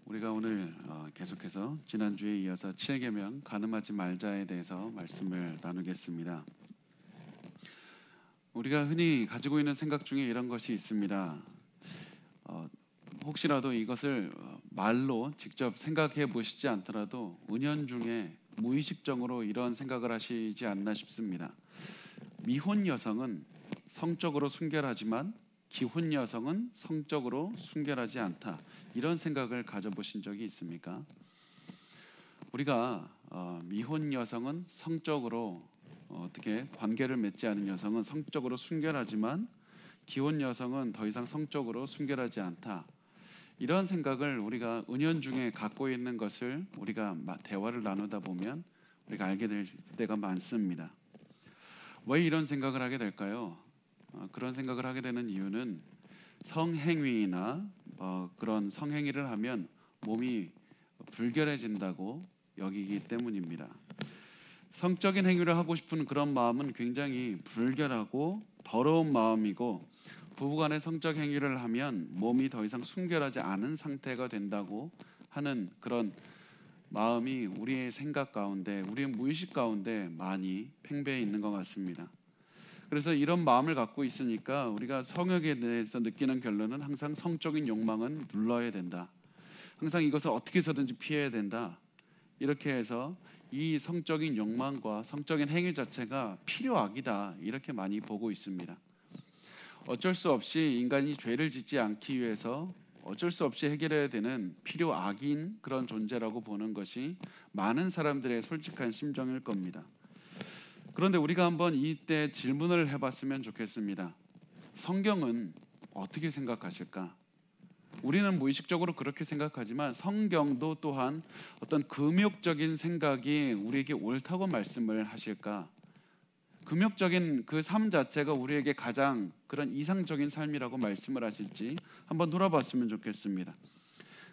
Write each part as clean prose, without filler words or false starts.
우리가 오늘 계속해서 지난주에 이어서 7계명 간음하지 말자에 대해서 말씀을 나누겠습니다. 우리가 흔히 가지고 있는 생각 중에 이런 것이 있습니다. 혹시라도 이것을 말로 직접 생각해 보시지 않더라도 은연중에 무의식적으로 이런 생각을 하시지 않나 싶습니다. 미혼 여성은 성적으로 순결하지만 기혼 여성은 성적으로 순결하지 않다. 이런 생각을 가져보신 적이 있습니까? 우리가 미혼 여성은 성적으로 어떻게 관계를 맺지 않은 여성은 성적으로 순결하지만 기혼 여성은 더 이상 성적으로 순결하지 않다. 이런 생각을 우리가 은연중에 갖고 있는 것을 우리가 대화를 나누다 보면 우리가 알게 될 때가 많습니다. 왜 이런 생각을 하게 될까요? 그런 생각을 하게 되는 이유는 성행위나 그런 성행위를 하면 몸이 불결해진다고 여기기 때문입니다. 성적인 행위를 하고 싶은 그런 마음은 굉장히 불결하고 더러운 마음이고 부부간의 성적 행위를 하면 몸이 더 이상 순결하지 않은 상태가 된다고 하는 그런 마음이 우리의 생각 가운데, 우리의 무의식 가운데 많이 팽배해 있는 것 같습니다. 그래서 이런 마음을 갖고 있으니까 우리가 성욕에 대해서 느끼는 결론은 항상 성적인 욕망은 눌러야 된다. 항상 이것을 어떻게 해서든지 피해야 된다. 이렇게 해서 이 성적인 욕망과 성적인 행위 자체가 필요악이다. 이렇게 많이 보고 있습니다. 어쩔 수 없이 인간이 죄를 짓지 않기 위해서 어쩔 수 없이 해결해야 되는 필요악인 그런 존재라고 보는 것이 많은 사람들의 솔직한 심정일 겁니다. 그런데 우리가 한번 이때 질문을 해봤으면 좋겠습니다. 성경은 어떻게 생각하실까? 우리는 무의식적으로 그렇게 생각하지만 성경도 또한 어떤 금욕적인 생각이 우리에게 옳다고 말씀을 하실까? 금욕적인 그 삶 자체가 우리에게 가장 그런 이상적인 삶이라고 말씀을 하실지 한번 돌아봤으면 좋겠습니다.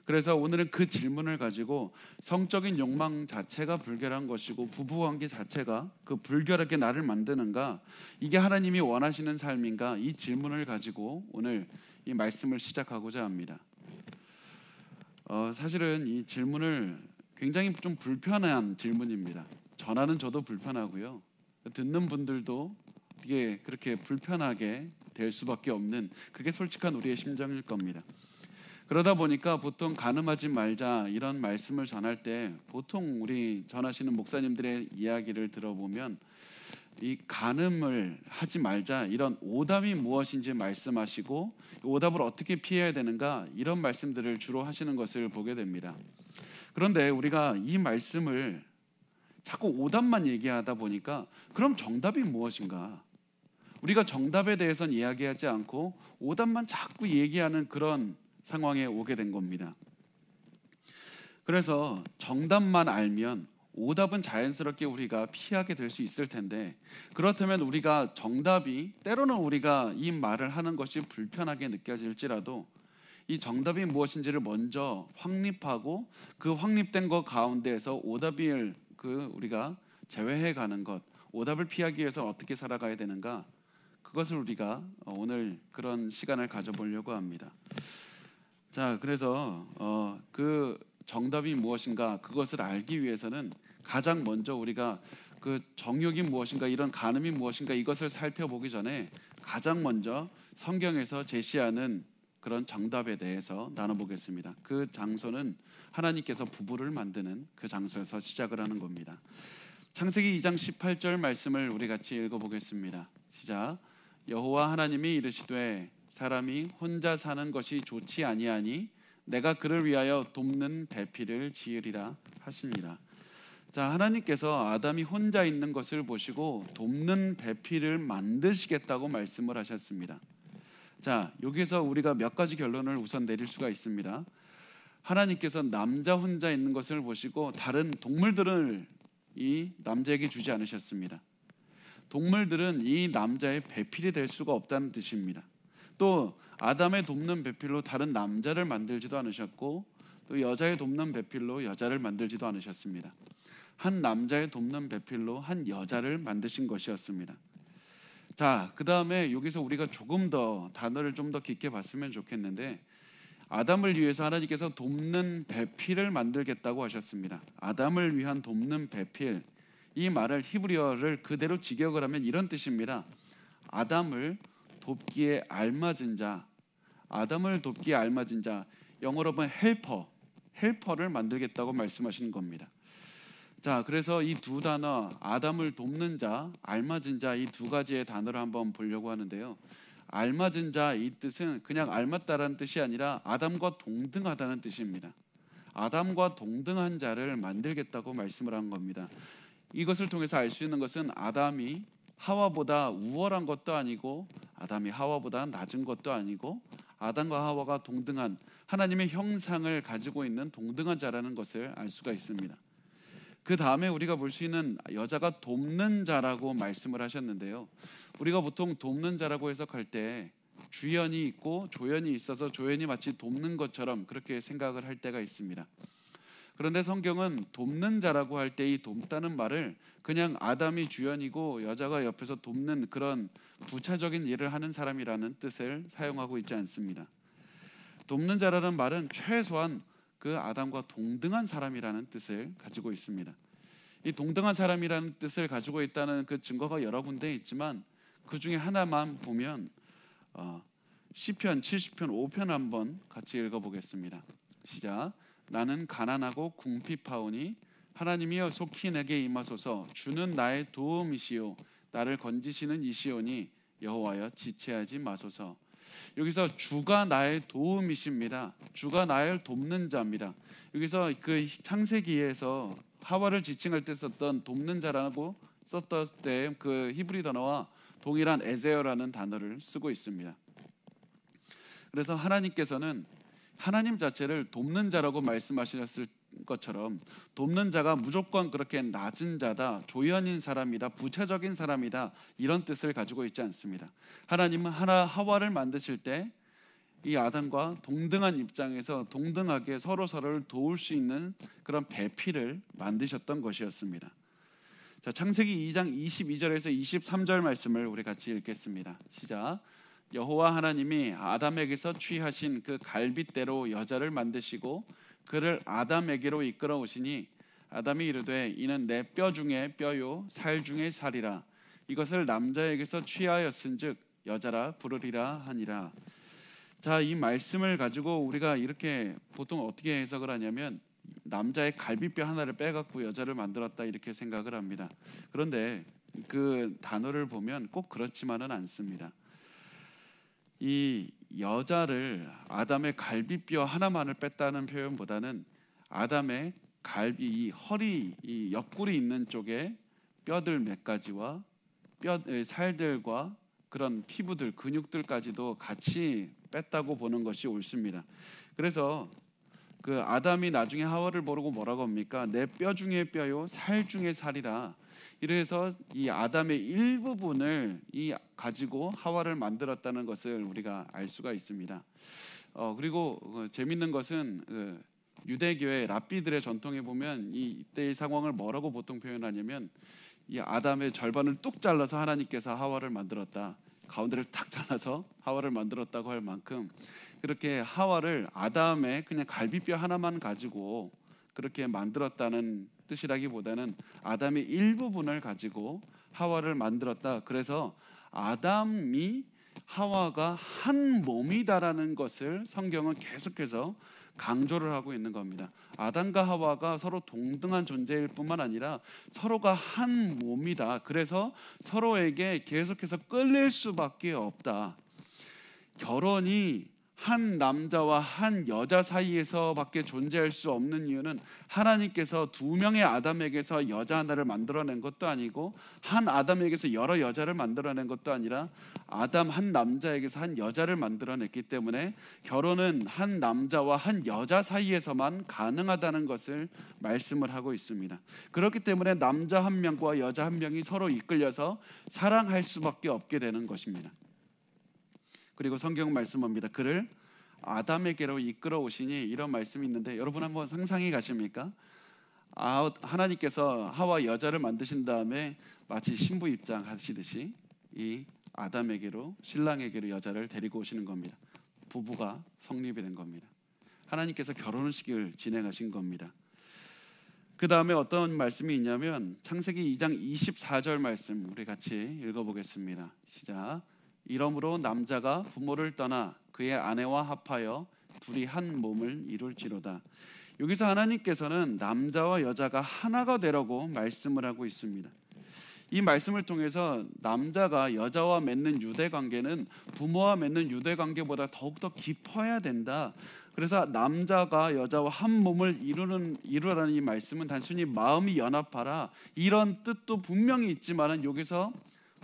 그래서 오늘은 그 질문을 가지고 성적인 욕망 자체가 불결한 것이고 부부관계 자체가 그 불결하게 나를 만드는가, 이게 하나님이 원하시는 삶인가, 이 질문을 가지고 오늘 이 말씀을 시작하고자 합니다. 사실은 이 질문을 굉장히 좀 불편한 질문입니다. 전하는 저도 불편하고요, 듣는 분들도 이게 그렇게 불편하게 될 수밖에 없는, 그게 솔직한 우리의 심정일 겁니다. 그러다 보니까 보통 간음하지 말자 이런 말씀을 전할 때 보통 우리 전하시는 목사님들의 이야기를 들어보면 이 간음을 하지 말자 이런 오답이 무엇인지 말씀하시고 오답을 어떻게 피해야 되는가 이런 말씀들을 주로 하시는 것을 보게 됩니다. 그런데 우리가 이 말씀을 자꾸 오답만 얘기하다 보니까 그럼 정답이 무엇인가? 우리가 정답에 대해서는 이야기하지 않고 오답만 자꾸 얘기하는 그런 상황에 오게 된 겁니다. 그래서 정답만 알면 오답은 자연스럽게 우리가 피하게 될 수 있을 텐데, 그렇다면 우리가 정답이 때로는 우리가 이 말을 하는 것이 불편하게 느껴질지라도 이 정답이 무엇인지를 먼저 확립하고 그 확립된 것 가운데에서 오답을 우리가 제외해 가는 것, 오답을 피하기 위해서 어떻게 살아가야 되는가, 그것을 우리가 오늘 그런 시간을 가져보려고 합니다. 자, 그래서 그 정답이 무엇인가 그것을 알기 위해서는 가장 먼저 우리가 그 정욕이 무엇인가, 이런 간음이 무엇인가 이것을 살펴보기 전에 가장 먼저 성경에서 제시하는 그런 정답에 대해서 나눠보겠습니다. 그 장소는 하나님께서 부부를 만드는 그 장소에서 시작을 하는 겁니다. 창세기 2장 18절 말씀을 우리 같이 읽어보겠습니다. 시작. 여호와 하나님이 이르시되 사람이 혼자 사는 것이 좋지 아니하니 내가 그를 위하여 돕는 배필을 지으리라 하시니라. 자, 하나님께서 아담이 혼자 있는 것을 보시고 돕는 배필을 만드시겠다고 말씀을 하셨습니다. 자, 여기서 우리가 몇 가지 결론을 우선 내릴 수가 있습니다. 하나님께서 남자 혼자 있는 것을 보시고 다른 동물들을 이 남자에게 주지 않으셨습니다. 동물들은 이 남자의 배필이 될 수가 없다는 뜻입니다. 또 아담의 돕는 배필로 다른 남자를 만들지도 않으셨고 또 여자의 돕는 배필로 여자를 만들지도 않으셨습니다. 한 남자의 돕는 배필로 한 여자를 만드신 것이었습니다. 자, 그 다음에 여기서 우리가 조금 더 단어를 좀 더 깊게 봤으면 좋겠는데, 아담을 위해서 하나님께서 돕는 배필을 만들겠다고 하셨습니다. 아담을 위한 돕는 배필, 이 말을 히브리어를 그대로 직역을 하면 이런 뜻입니다. 아담을 돕기에 알맞은 자, 아담을 돕기에 알맞은 자, 영어로 보면 헬퍼를 만들겠다고 말씀하시는 겁니다. 자, 그래서 이 두 단어, 아담을 돕는 자, 알맞은 자, 이 두 가지의 단어를 한번 보려고 하는데요. 알맞은 자, 이 뜻은 그냥 알맞다라는 뜻이 아니라 아담과 동등하다는 뜻입니다. 아담과 동등한 자를 만들겠다고 말씀을 한 겁니다. 이것을 통해서 알 수 있는 것은 아담이 하와보다 우월한 것도 아니고 아담이 하와보다 낮은 것도 아니고 아담과 하와가 동등한 하나님의 형상을 가지고 있는 동등한 자라는 것을 알 수가 있습니다. 그 다음에 우리가 볼 수 있는 여자가 돕는 자라고 말씀을 하셨는데요. 우리가 보통 돕는 자라고 해석할 때 주연이 있고 조연이 있어서 조연이 마치 돕는 것처럼 그렇게 생각을 할 때가 있습니다. 그런데 성경은 돕는 자라고 할 때 이 돕다는 말을 그냥 아담이 주연이고 여자가 옆에서 돕는 그런 부차적인 일을 하는 사람이라는 뜻을 사용하고 있지 않습니다. 돕는 자라는 말은 최소한 그 아담과 동등한 사람이라는 뜻을 가지고 있습니다. 이 동등한 사람이라는 뜻을 가지고 있다는 그 증거가 여러 군데 있지만 그 중에 하나만 보면 시편 70편 5편 한번 같이 읽어보겠습니다. 시작. 나는 가난하고 궁핍하오니 하나님이여 속히 내게 임하소서. 주는 나의 도움이시오. 나를 건지시는 이시오니 여호와여 지체하지 마소서. 여기서 주가 나의 도움이십니다. 주가 나를 돕는 자입니다. 여기서 그 창세기에서 하와를 지칭할 때 썼던 돕는 자라고 썼던 때 그 히브리 단어와 동일한 에제어라는 단어를 쓰고 있습니다. 그래서 하나님께서는 하나님 자체를 돕는 자라고 말씀하셨을 것처럼 돕는 자가 무조건 그렇게 낮은 자다, 조연인 사람이다, 부차적인 사람이다 이런 뜻을 가지고 있지 않습니다. 하나님은 하와를 만드실 때 이 아담과 동등한 입장에서 동등하게 서로를 도울 수 있는 그런 배필을 만드셨던 것이었습니다. 자, 창세기 2장 22절에서 23절 말씀을 우리 같이 읽겠습니다. 시작. 여호와 하나님이 아담에게서 취하신 그 갈빗대로 여자를 만드시고 그를 아담에게로 이끌어 오시니 아담이 이르되 이는 내 뼈 중에 뼈요 살 중에 살이라. 이것을 남자에게서 취하였은즉 여자라 부르리라 하니라. 자, 이 말씀을 가지고 우리가 이렇게 보통 어떻게 해석을 하냐면 남자의 갈비뼈 하나를 빼갖고 여자를 만들었다 이렇게 생각을 합니다. 그런데 그 단어를 보면 꼭 그렇지만은 않습니다. 이 여자를 아담의 갈비뼈 하나만을 뺐다는 표현보다는 아담의 갈비, 이 허리, 이 옆구리 있는 쪽에 뼈들 몇 가지와 살들과 그런 피부들, 근육들까지도 같이 뺐다고 보는 것이 옳습니다. 그래서 그 아담이 나중에 하와를 보고 뭐라고 합니까? 내 뼈 중에 뼈요, 살 중에 살이라. 이래서 이 아담의 일부분을 가지고 하와를 만들었다는 것을 우리가 알 수가 있습니다. 그리고 재밌는 것은 유대교의 랍비들의 전통에 보면 이때의 상황을 뭐라고 보통 표현하냐면 이 아담의 절반을 뚝 잘라서 하나님께서 하와를 만들었다. 가운데를 탁 잘라서 하와를 만들었다고 할 만큼 그렇게 하와를 아담의 그냥 갈비뼈 하나만 가지고 그렇게 만들었다는 뜻이라기보다는 아담의 일부분을 가지고 하와를 만들었다. 그래서 아담이 하와가 한 몸이다라는 것을 성경은 계속해서 강조를 하고 있는 겁니다. 아담과 하와가 서로 동등한 존재일 뿐만 아니라 서로가 한 몸이다. 그래서 서로에게 계속해서 끌릴 수밖에 없다. 결혼이 한 남자와 한 여자 사이에서밖에 존재할 수 없는 이유는 하나님께서 두 명의 아담에게서 여자 하나를 만들어낸 것도 아니고 한 아담에게서 여러 여자를 만들어낸 것도 아니라 아담 한 남자에게서 한 여자를 만들어냈기 때문에 결혼은 한 남자와 한 여자 사이에서만 가능하다는 것을 말씀을 하고 있습니다. 그렇기 때문에 남자 한 명과 여자 한 명이 서로 이끌려서 사랑할 수밖에 없게 되는 것입니다. 그리고 성경은 말씀합니다. 그를 아담에게로 이끌어 오시니 이런 말씀이 있는데 여러분 한번 상상해 가십니까? 하나님께서 하와 여자를 만드신 다음에 마치 신부 입장 하시듯이 이 아담에게로 신랑에게로 여자를 데리고 오시는 겁니다. 부부가 성립이 된 겁니다. 하나님께서 결혼식을 진행하신 겁니다. 그 다음에 어떤 말씀이 있냐면 창세기 2장 24절 말씀 우리 같이 읽어보겠습니다. 시작. 이러므로 남자가 부모를 떠나 그의 아내와 합하여 둘이 한 몸을 이룰지로다. 여기서 하나님께서는 남자와 여자가 하나가 되라고 말씀을 하고 있습니다. 이 말씀을 통해서 남자가 여자와 맺는 유대관계는 부모와 맺는 유대관계보다 더욱더 깊어야 된다. 그래서 남자가 여자와 한 몸을 이루라는 이 말씀은 단순히 마음이 연합하라 이런 뜻도 분명히 있지만 여기서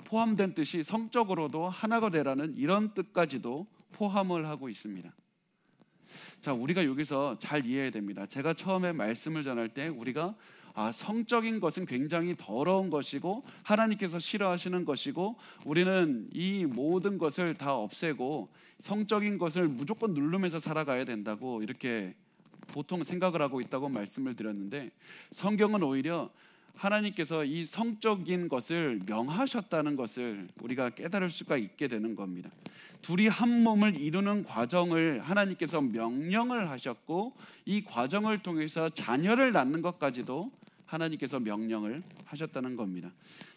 포함된 뜻이 성적으로도 하나가 되라는 이런 뜻까지도 포함을 하고 있습니다. 자, 우리가 여기서 잘 이해해야 됩니다. 제가 처음에 말씀을 전할 때 우리가 성적인 것은 굉장히 더러운 것이고 하나님께서 싫어하시는 것이고 우리는 이 모든 것을 다 없애고 성적인 것을 무조건 누르면서 살아가야 된다고 이렇게 보통 생각을 하고 있다고 말씀을 드렸는데 성경은 오히려 하나님께서 이 성적인 것을 명하셨다는 것을 우리가 깨달을 수가 있게 되는 겁니다. 둘이 한 몸을 이루는 과정을 하나님께서 명령을 하셨고 이 과정을 통해서 자녀를 낳는 것까지도 하나님께서 명령을 하셨다는 겁니다.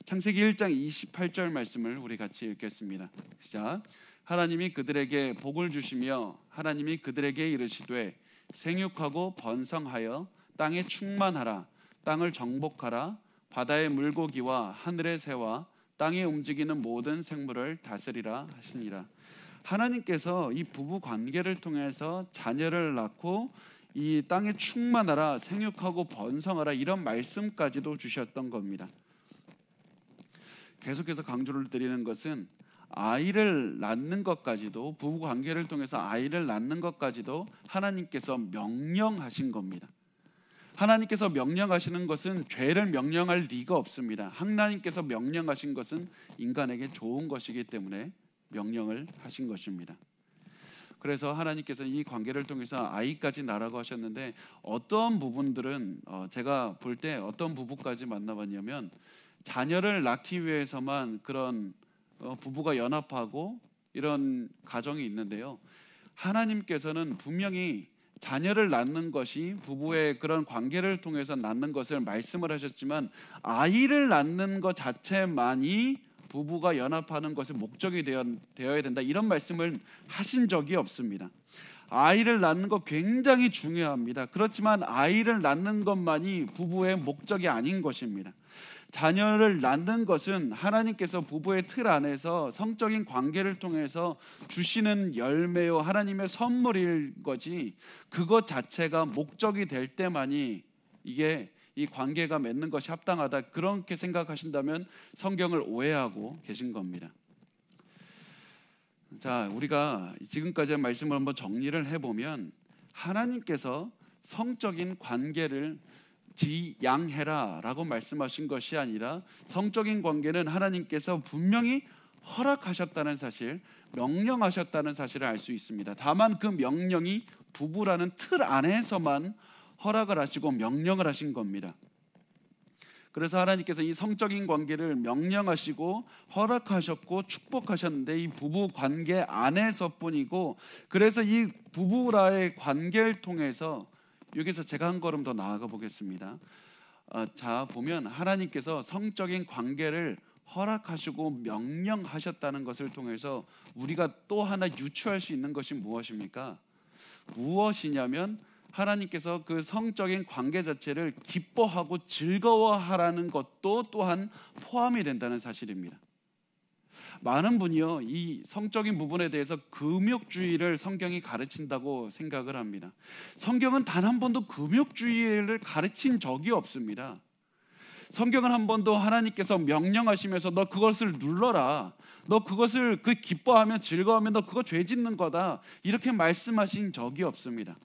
창세기 1장 28절 말씀을 우리 같이 읽겠습니다. 시작. 하나님이 그들에게 복을 주시며 하나님이 그들에게 이르시되 생육하고 번성하여 땅에 충만하라. 땅을 정복하라. 바다의 물고기와 하늘의 새와 땅에 움직이는 모든 생물을 다스리라 하시니라. 하나님께서 이 부부 관계를 통해서 자녀를 낳고 이 땅에 충만하라, 생육하고 번성하라 이런 말씀까지도 주셨던 겁니다. 계속해서 강조를 드리는 것은 아이를 낳는 것까지도 부부 관계를 통해서 아이를 낳는 것까지도 하나님께서 명령하신 겁니다. 하나님께서 명령하시는 것은 죄를 명령할 리가 없습니다. 하나님께서 명령하신 것은 인간에게 좋은 것이기 때문에 명령을 하신 것입니다. 그래서 하나님께서 이 관계를 통해서 아이까지 낳으라고 하셨는데 어떤 부분들은 제가 볼 때 어떤 부부까지 만나봤냐면 자녀를 낳기 위해서만 그런 부부가 연합하고 이런 가정이 있는데요. 하나님께서는 분명히 자녀를 낳는 것이 부부의 그런 관계를 통해서 낳는 것을 말씀을 하셨지만 아이를 낳는 것 자체만이 부부가 연합하는 것의 목적이 되어야 된다 이런 말씀을 하신 적이 없습니다. 아이를 낳는 것 굉장히 중요합니다. 그렇지만 아이를 낳는 것만이 부부의 목적이 아닌 것입니다. 자녀를 낳는 것은 하나님께서 부부의 틀 안에서 성적인 관계를 통해서 주시는 열매요 하나님의 선물일 거지 그것 자체가 목적이 될 때만이 이게 이 관계가 맺는 것이 합당하다 그렇게 생각하신다면 성경을 오해하고 계신 겁니다. 자, 우리가 지금까지의 말씀을 한번 정리를 해보면 하나님께서 성적인 관계를 지양해라 라고 말씀하신 것이 아니라 성적인 관계는 하나님께서 분명히 허락하셨다는 사실, 명령하셨다는 사실을 알 수 있습니다. 다만 그 명령이 부부라는 틀 안에서만 허락을 하시고 명령을 하신 겁니다. 그래서 하나님께서 이 성적인 관계를 명령하시고 허락하셨고 축복하셨는데 이 부부 관계 안에서뿐이고 그래서 이 부부라의 관계를 통해서 여기서 제가 한 걸음 더 나아가 보겠습니다. 자, 보면 하나님께서 성적인 관계를 허락하시고 명령하셨다는 것을 통해서 우리가 또 하나 유추할 수 있는 것이 무엇입니까? 무엇이냐면 하나님께서 그 성적인 관계 자체를 기뻐하고 즐거워하라는 것도 또한 포함이 된다는 사실입니다. 많은 분이요 이 성적인 부분에 대해서 금욕주의를 성경이 가르친다고 생각을 합니다. 성경은 단 한 번도 금욕주의를 가르친 적이 없습니다. 성경은 한 번도 하나님께서 명령하시면서 너 그것을 눌러라, 너 그것을 기뻐하면 즐거워하면 너 그거 죄 짓는 거다 이렇게 말씀하신 적이 없습니다.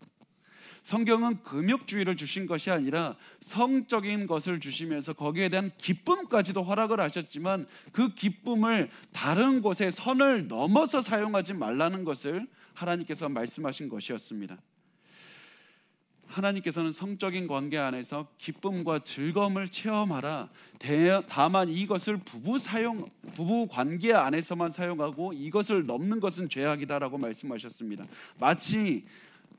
성경은 금욕주의를 주신 것이 아니라 성적인 것을 주시면서 거기에 대한 기쁨까지도 허락을 하셨지만 그 기쁨을 다른 곳에 선을 넘어서 사용하지 말라는 것을 하나님께서 말씀하신 것이었습니다. 하나님께서는 성적인 관계 안에서 기쁨과 즐거움을 체험하라. 다만 이것을 부부 관계 안에서만 사용하고 이것을 넘는 것은 죄악이다라고 말씀하셨습니다. 마치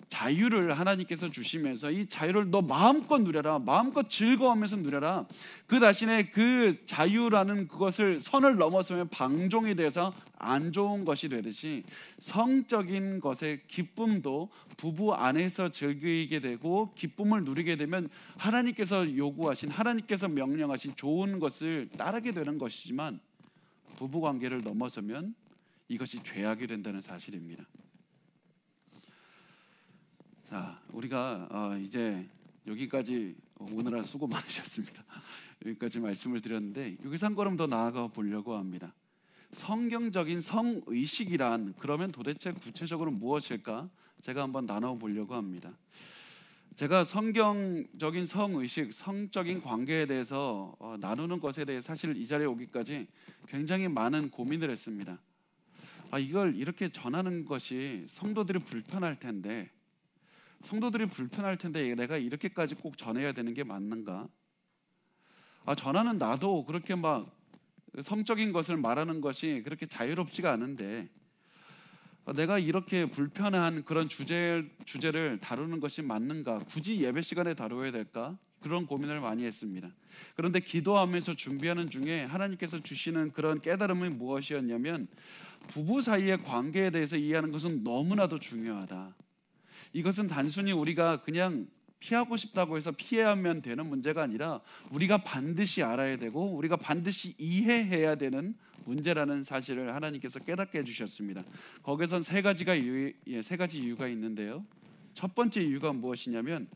자유를 하나님께서 주시면서 이 자유를 너 마음껏 누려라, 마음껏 즐거워하면서 누려라. 그 대신에 그 자유라는 그것을 선을 넘어서면 방종이 돼서 안 좋은 것이 되듯이 성적인 것의 기쁨도 부부 안에서 즐기게 되고 기쁨을 누리게 되면 하나님께서 요구하신, 하나님께서 명령하신 좋은 것을 따르게 되는 것이지만 부부관계를 넘어서면 이것이 죄악이 된다는 사실입니다. 자, 우리가 이제 여기까지 오느라 수고 많으셨습니다. 여기까지 말씀을 드렸는데 여기서 한 걸음 더 나아가 보려고 합니다. 성경적인 성의식이란 그러면 도대체 구체적으로 무엇일까? 제가 한번 나눠보려고 합니다. 제가 성경적인 성의식, 성적인 관계에 대해서 나누는 것에 대해 사실 이 자리에 오기까지 굉장히 많은 고민을 했습니다. 이걸 이렇게 전하는 것이 성도들이 불편할 텐데 내가 이렇게까지 꼭 전해야 되는 게 맞는가? 전하는 나도 그렇게 막 성적인 것을 말하는 것이 그렇게 자유롭지가 않은데 내가 이렇게 불편한 그런 주제를 다루는 것이 맞는가? 굳이 예배 시간에 다루어야 될까? 그런 고민을 많이 했습니다. 그런데 기도하면서 준비하는 중에 하나님께서 주시는 그런 깨달음이 무엇이었냐면 부부 사이의 관계에 대해서 이해하는 것은 너무나도 중요하다. 이것은 단순히 우리가 그냥 피하고 싶다고 해서 피하면 되는 문제가 아니라 우리가 반드시 알아야 되고 우리가 반드시 이해해야 되는 문제라는 사실을 하나님께서 깨닫게 해주셨습니다. 거기선 세 가지 이유가 있는데요. 첫 번째 이유가 무엇이냐면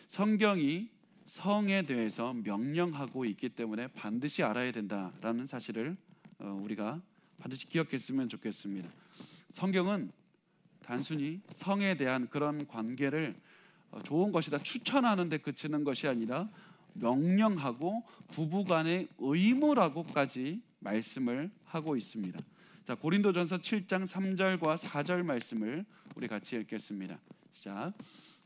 성경이 성에 대해서 명령하고 있기 때문에 반드시 알아야 된다라는 사실을 우리가 반드시 기억했으면 좋겠습니다. 성경은 단순히 성에 대한 그런 관계를 좋은 것이다 추천하는 데 그치는 것이 아니라 명령하고 부부간의 의무라고까지 말씀을 하고 있습니다. 자, 고린도전서 7장 3절과 4절 말씀을 우리 같이 읽겠습니다. 시작.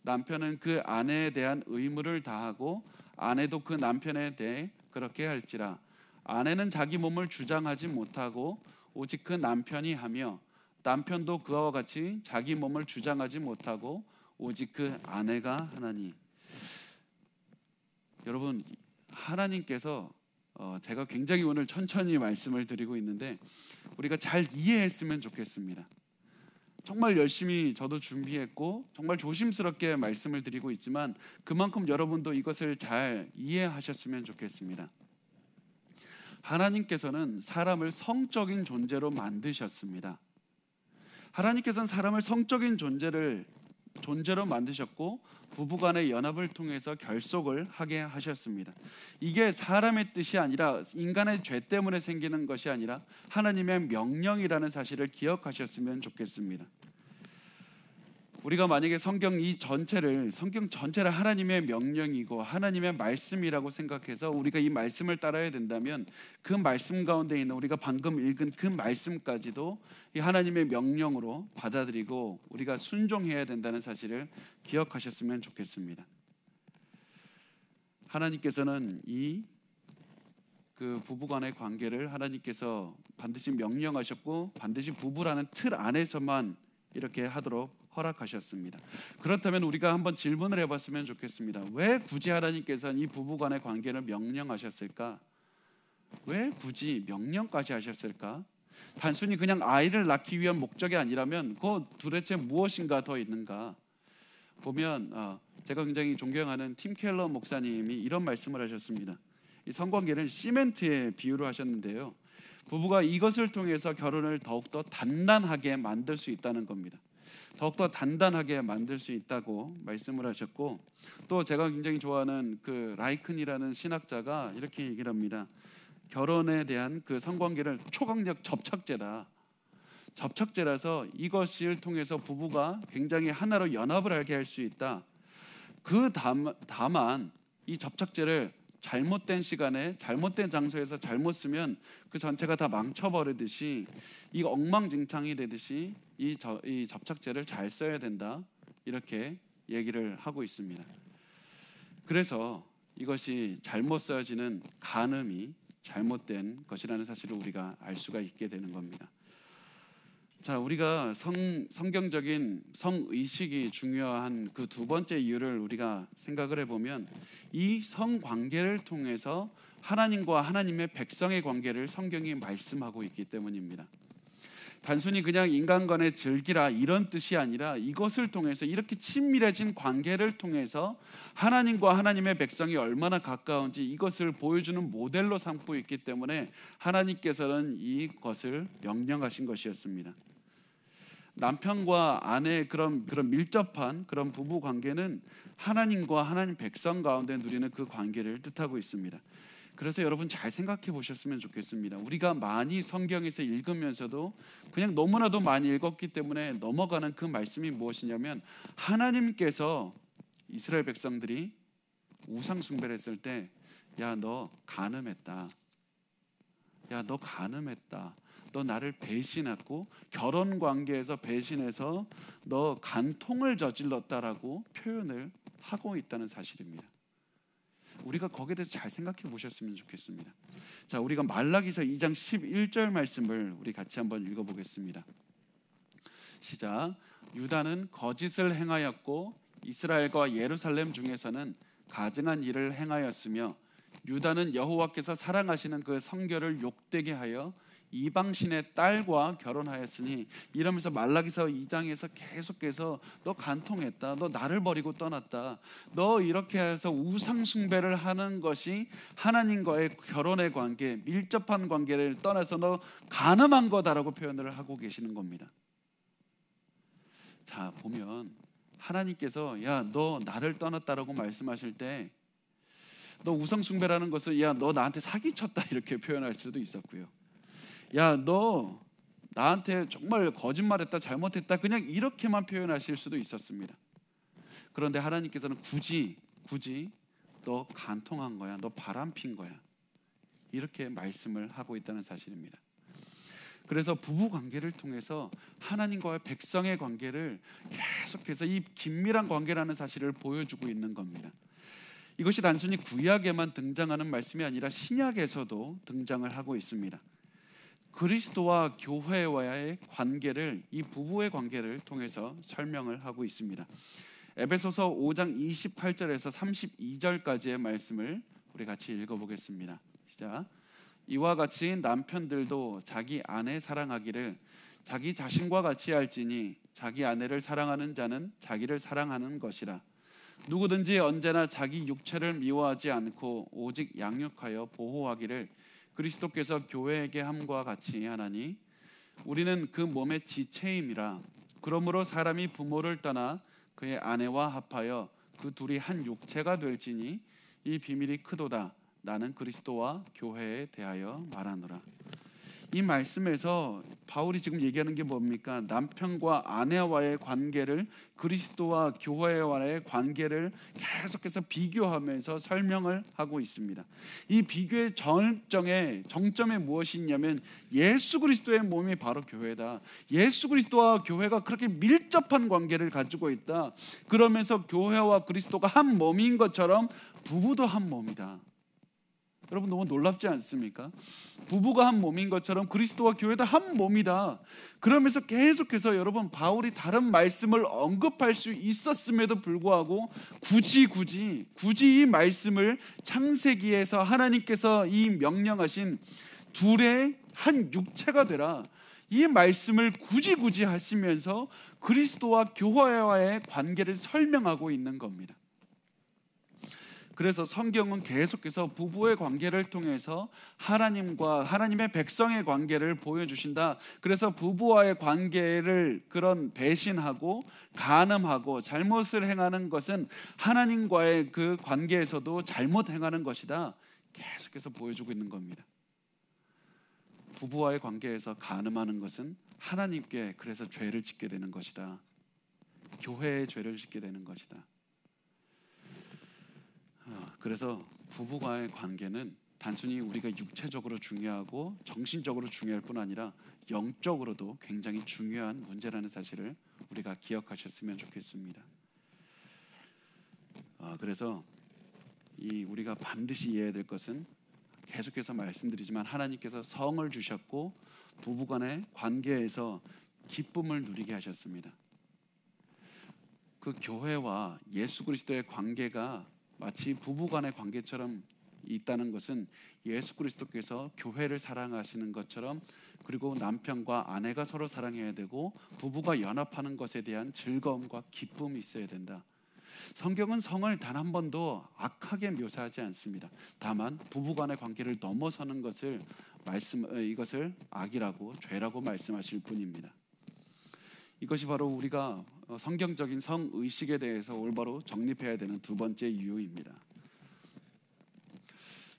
남편은 그 아내에 대한 의무를 다하고 아내도 그 남편에 대해 그렇게 할지라. 아내는 자기 몸을 주장하지 못하고 오직 그 남편이 하며 남편도 그와 같이 자기 몸을 주장하지 못하고 오직 그 아내가 하나니. 여러분, 하나님께서 제가 굉장히 오늘 천천히 말씀을 드리고 있는데 우리가 잘 이해했으면 좋겠습니다. 정말 열심히 저도 준비했고 정말 조심스럽게 말씀을 드리고 있지만 그만큼 여러분도 이것을 잘 이해하셨으면 좋겠습니다. 하나님께서는 사람을 성적인 존재로 만드셨습니다. 하나님께서는 사람을 성적인 존재로 만드셨고 부부간의 연합을 통해서 결속을 하게 하셨습니다. 이게 사람의 뜻이 아니라 인간의 죄 때문에 생기는 것이 아니라 하나님의 명령이라는 사실을 기억하셨으면 좋겠습니다. 우리가 만약에 성경 전체를 하나님의 명령이고 하나님의 말씀이라고 생각해서 우리가 이 말씀을 따라야 된다면 그 말씀 가운데 있는 우리가 방금 읽은 그 말씀까지도 이 하나님의 명령으로 받아들이고 우리가 순종해야 된다는 사실을 기억하셨으면 좋겠습니다. 하나님께서는 그 부부간의 관계를 하나님께서 반드시 명령하셨고 반드시 부부라는 틀 안에서만 이렇게 하도록 허락하셨습니다. 그렇다면 우리가 한번 질문을 해봤으면 좋겠습니다. 왜 굳이 하나님께서는 이 부부간의 관계를 명령하셨을까? 왜 굳이 명령까지 하셨을까? 단순히 그냥 아이를 낳기 위한 목적이 아니라면 그 도대체 무엇인가 더 있는가? 보면 제가 굉장히 존경하는 팀 켈러 목사님이 이런 말씀을 하셨습니다. 이 성관계를 시멘트에 비유를 하셨는데요. 부부가 이것을 통해서 결혼을 더욱더 단단하게 만들 수 있다는 겁니다. 더욱더 단단하게 만들 수 있다고 말씀을 하셨고 또 제가 굉장히 좋아하는 그 라이큰이라는 신학자가 이렇게 얘기를 합니다. 결혼에 대한 그 성관계를 초강력 접착제다. 접착제라서 이것을 통해서 부부가 굉장히 하나로 연합을 하게 할 수 있다. 다만 이 접착제를 잘못된 시간에 잘못된 장소에서 잘못 쓰면 그 전체가 다 망쳐버리듯이 이 엉망진창이 되듯이 이 접착제를 잘 써야 된다 이렇게 얘기를 하고 있습니다. 그래서 이것이 잘못 써지는 간음이 잘못된 것이라는 사실을 우리가 알 수가 있게 되는 겁니다. 자, 우리가 성경적인 성의식이 중요한 그 두 번째 이유를 우리가 생각을 해보면 이 성관계를 통해서 하나님과 하나님의 백성의 관계를 성경이 말씀하고 있기 때문입니다. 단순히 그냥 인간 간의 즐기라 이런 뜻이 아니라 이것을 통해서 이렇게 친밀해진 관계를 통해서 하나님과 하나님의 백성이 얼마나 가까운지 이것을 보여주는 모델로 삼고 있기 때문에 하나님께서는 이것을 명령하신 것이었습니다. 남편과 아내의 그런 밀접한 그런 부부 관계는 하나님과 하나님 백성 가운데 누리는 그 관계를 뜻하고 있습니다. 그래서 여러분 잘 생각해 보셨으면 좋겠습니다. 우리가 많이 성경에서 읽으면서도 그냥 너무나도 많이 읽었기 때문에 넘어가는 그 말씀이 무엇이냐면 하나님께서 이스라엘 백성들이 우상 숭배를 했을 때 야, 너 간음했다. 야, 너 간음했다. 너 나를 배신했고 결혼 관계에서 배신해서 너 간통을 저질렀다라고 표현을 하고 있다는 사실입니다. 우리가 거기에 대해서 잘 생각해 보셨으면 좋겠습니다. 자, 우리가 말라기서 2장 11절 말씀을 우리 같이 한번 읽어보겠습니다. 시작. 유다는 거짓을 행하였고 이스라엘과 예루살렘 중에서는 가증한 일을 행하였으며 유다는 여호와께서 사랑하시는 그 성결을 욕되게 하여 이방신의 딸과 결혼하였으니, 이러면서 말라기서 2장에서 계속해서 너 간통했다, 너 나를 버리고 떠났다, 너 이렇게 해서 우상 숭배를 하는 것이 하나님과의 결혼의 관계, 밀접한 관계를 떠나서 너 간음한 거다라고 표현을 하고 계시는 겁니다. 자, 보면 하나님께서 야, 너 나를 떠났다라고 말씀하실 때 너 우상 숭배라는 것을 야, 너 나한테 사기쳤다 이렇게 표현할 수도 있었고요. 야, 너 나한테 정말 거짓말했다, 잘못했다, 그냥 이렇게만 표현하실 수도 있었습니다. 그런데 하나님께서는 굳이 너 간통한 거야, 너 바람핀 거야, 이렇게 말씀을 하고 있다는 사실입니다. 그래서 부부 관계를 통해서 하나님과 백성의 관계를 계속해서 이 긴밀한 관계라는 사실을 보여주고 있는 겁니다. 이것이 단순히 구약에만 등장하는 말씀이 아니라 신약에서도 등장을 하고 있습니다. 그리스도와 교회와의 관계를, 이 부부의 관계를 통해서 설명을 하고 있습니다. 에베소서 5장 28절에서 32절까지의 말씀을 우리 같이 읽어보겠습니다. 시작. 이와 같이 남편들도 자기 아내 사랑하기를 자기 자신과 같이 할지니 자기 아내를 사랑하는 자는 자기를 사랑하는 것이라. 누구든지 언제나 자기 육체를 미워하지 않고 오직 양육하여 보호하기를 그리스도께서 교회에게 함과 같이 하나니 우리는 그 몸의 지체임이라. 그러므로 사람이 부모를 떠나 그의 아내와 합하여 그 둘이 한 육체가 될지니 이 비밀이 크도다. 나는 그리스도와 교회에 대하여 말하노라. 이 말씀에서 바울이 지금 얘기하는 게 뭡니까? 남편과 아내와의 관계를, 그리스도와 교회와의 관계를 계속해서 비교하면서 설명을 하고 있습니다. 이 비교의 정점에 무엇이 있냐면 예수 그리스도의 몸이 바로 교회다. 예수 그리스도와 교회가 그렇게 밀접한 관계를 가지고 있다. 그러면서 교회와 그리스도가 한 몸인 것처럼 부부도 한 몸이다. 여러분 너무 놀랍지 않습니까? 부부가 한 몸인 것처럼 그리스도와 교회도 한 몸이다. 그러면서 계속해서 여러분 바울이 다른 말씀을 언급할 수 있었음에도 불구하고 굳이 이 말씀을 창세기에서 하나님께서 이 명령하신 둘의 한 육체가 되라, 이 말씀을 굳이 하시면서 그리스도와 교회와의 관계를 설명하고 있는 겁니다. 그래서 성경은 계속해서 부부의 관계를 통해서 하나님과 하나님의 백성의 관계를 보여주신다. 그래서 부부와의 관계를 그런 배신하고 간음하고 잘못을 행하는 것은 하나님과의 그 관계에서도 잘못 행하는 것이다. 계속해서 보여주고 있는 겁니다. 부부와의 관계에서 간음하는 것은 하나님께 그래서 죄를 짓게 되는 것이다. 교회의 죄를 짓게 되는 것이다. 그래서 부부와의 관계는 단순히 우리가 육체적으로 중요하고 정신적으로 중요할 뿐 아니라 영적으로도 굉장히 중요한 문제라는 사실을 우리가 기억하셨으면 좋겠습니다. 그래서 우리가 반드시 이해해야 될 것은 계속해서 말씀드리지만 하나님께서 성을 주셨고 부부간의 관계에서 기쁨을 누리게 하셨습니다. 그 교회와 예수 그리스도의 관계가 마치 부부간의 관계처럼 있다는 것은 예수 그리스도께서 교회를 사랑하시는 것처럼, 그리고 남편과 아내가 서로 사랑해야 되고 부부가 연합하는 것에 대한 즐거움과 기쁨이 있어야 된다. 성경은 성을 단 한 번도 악하게 묘사하지 않습니다. 다만 부부간의 관계를 넘어서는 것을 이것을 악이라고, 죄라고 말씀하실 뿐입니다. 이것이 바로 우리가 성경적인 성의식에 대해서 올바로 정립해야 되는 두 번째 이유입니다.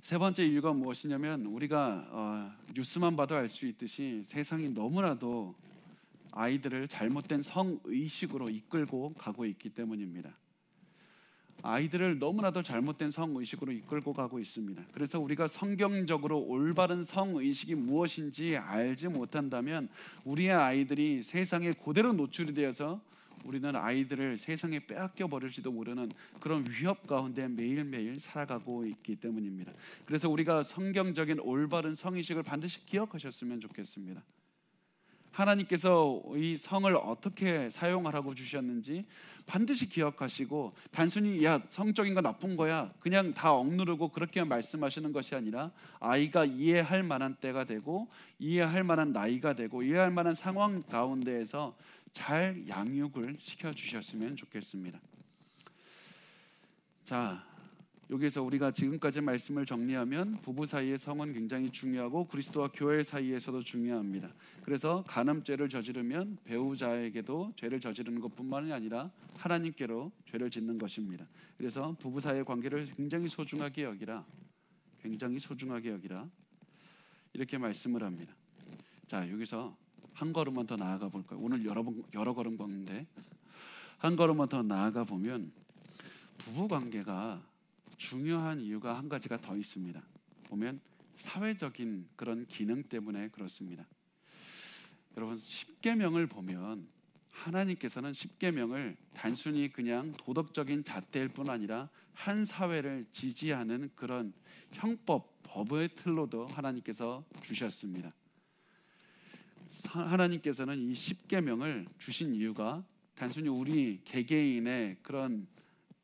세 번째 이유가 무엇이냐면, 우리가 뉴스만 봐도 알 수 있듯이 세상이 너무나도 아이들을 잘못된 성의식으로 이끌고 가고 있기 때문입니다. 아이들을 너무나도 잘못된 성의식으로 이끌고 가고 있습니다. 그래서 우리가 성경적으로 올바른 성의식이 무엇인지 알지 못한다면 우리의 아이들이 세상에 그대로 노출이 되어서 우리는 아이들을 세상에 빼앗겨 버릴지도 모르는 그런 위협 가운데 매일매일 살아가고 있기 때문입니다. 그래서 우리가 성경적인 올바른 성의식을 반드시 기억하셨으면 좋겠습니다. 하나님께서 이 성을 어떻게 사용하라고 주셨는지 반드시 기억하시고, 단순히 야 성적인 거 나쁜 거야 그냥 다 억누르고 그렇게 말씀하시는 것이 아니라, 아이가 이해할 만한 때가 되고 이해할 만한 나이가 되고 이해할 만한 상황 가운데에서 잘 양육을 시켜주셨으면 좋겠습니다. 자, 여기서 우리가 지금까지 말씀을 정리하면 부부 사이의 성은 굉장히 중요하고 그리스도와 교회 사이에서도 중요합니다. 그래서 간음죄를 저지르면 배우자에게도 죄를 저지르는 것뿐만이 아니라 하나님께로 죄를 짓는 것입니다. 그래서 부부 사이의 관계를 굉장히 소중하게 여기라, 굉장히 소중하게 여기라, 이렇게 말씀을 합니다. 자, 여기서 한 걸음만 더 나아가 볼까요? 오늘 여러 걸음 걷는데 한 걸음만 더 나아가 보면 부부 관계가 중요한 이유가 한 가지가 더 있습니다. 보면 사회적인 그런 기능 때문에 그렇습니다. 여러분, 십계명을 보면 하나님께서는 십계명을 단순히 그냥 도덕적인 잣대일 뿐 아니라 한 사회를 지지하는 그런 형법, 법의 틀로도 하나님께서 주셨습니다. 하나님께서는 이 십계명을 주신 이유가 단순히 우리 개개인의 그런